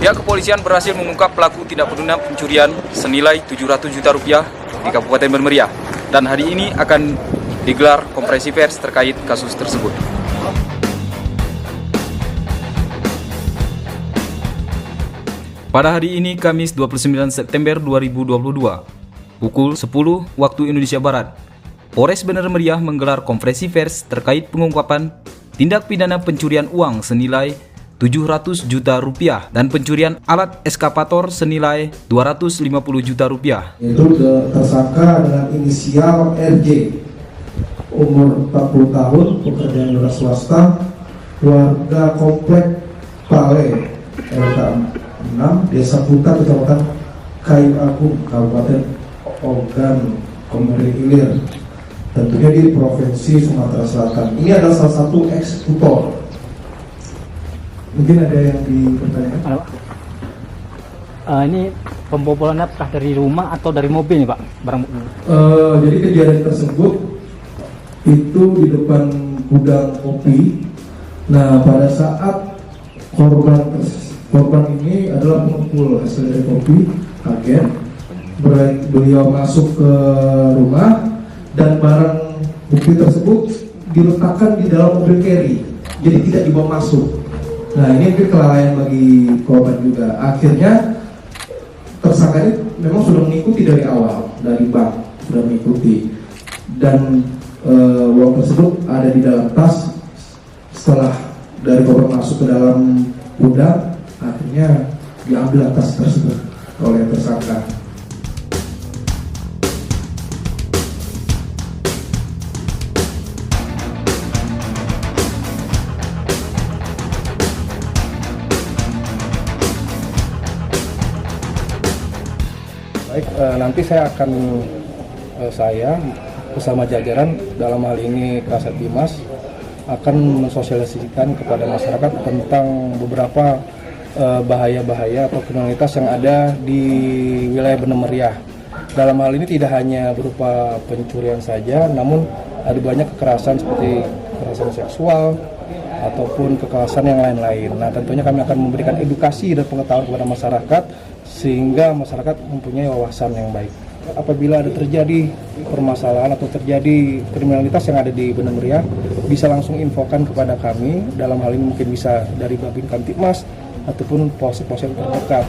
Pihak kepolisian berhasil mengungkap pelaku tindak pidana pencurian senilai 700 juta rupiah di Kabupaten Bener Meriah. Dan hari ini akan digelar konferensi pers terkait kasus tersebut. Pada hari ini, Kamis 29 September 2022, pukul 10 waktu Indonesia Barat, Polres Bener Meriah menggelar konferensi pers terkait pengungkapan tindak pidana pencurian uang senilai 700 juta rupiah dan pencurian alat eskavator senilai 250 juta rupiah. Itu tersangka dengan inisial RJ, umur 40 tahun, pekerjaan wira swasta, warga komplek Pale, RK 6, Desa Putar, Kecamatan Kayu Agung, Kabupaten Ogan Komering Ilir, tentunya di Provinsi Sumatera Selatan. Ini adalah salah satu eksekutor. Mungkin ada yang dipertanyakan? Ini pembobolannya apakah dari rumah atau dari mobil nih Pak? Barang Jadi kejadian tersebut itu di depan gudang kopi. Nah, pada saat korban ini adalah pengepul hasil dari kopi, agen. Beliau masuk ke rumah dan barang bukti tersebut diletakkan di dalam mobil carry, jadi tidak dibawa masuk. Nah, ini kelalaian bagi korban juga. Akhirnya tersangka ini memang sudah mengikuti dari awal, dari bank sudah mengikuti, dan uang tersebut ada di dalam tas. Setelah dari korban masuk ke dalam gudang, akhirnya diambil tas tersebut oleh tersangka. Baik, nanti saya akan bersama jajaran dalam hal ini Kasat Bimas akan mensosialisasikan kepada masyarakat tentang beberapa bahaya-bahaya atau kriminalitas yang ada di wilayah Bener Meriah. Dalam hal ini tidak hanya berupa pencurian saja, namun ada banyak kekerasan seperti kekerasan seksual ataupun kekerasan yang lain-lain. Nah, tentunya kami akan memberikan edukasi dan pengetahuan kepada masyarakat sehingga masyarakat mempunyai wawasan yang baik. Apabila ada terjadi permasalahan atau terjadi kriminalitas yang ada di Bener Meriah, bisa langsung infokan kepada kami. Dalam hal ini mungkin bisa dari Babin Kamtibmas ataupun polsek-polsek terdekat.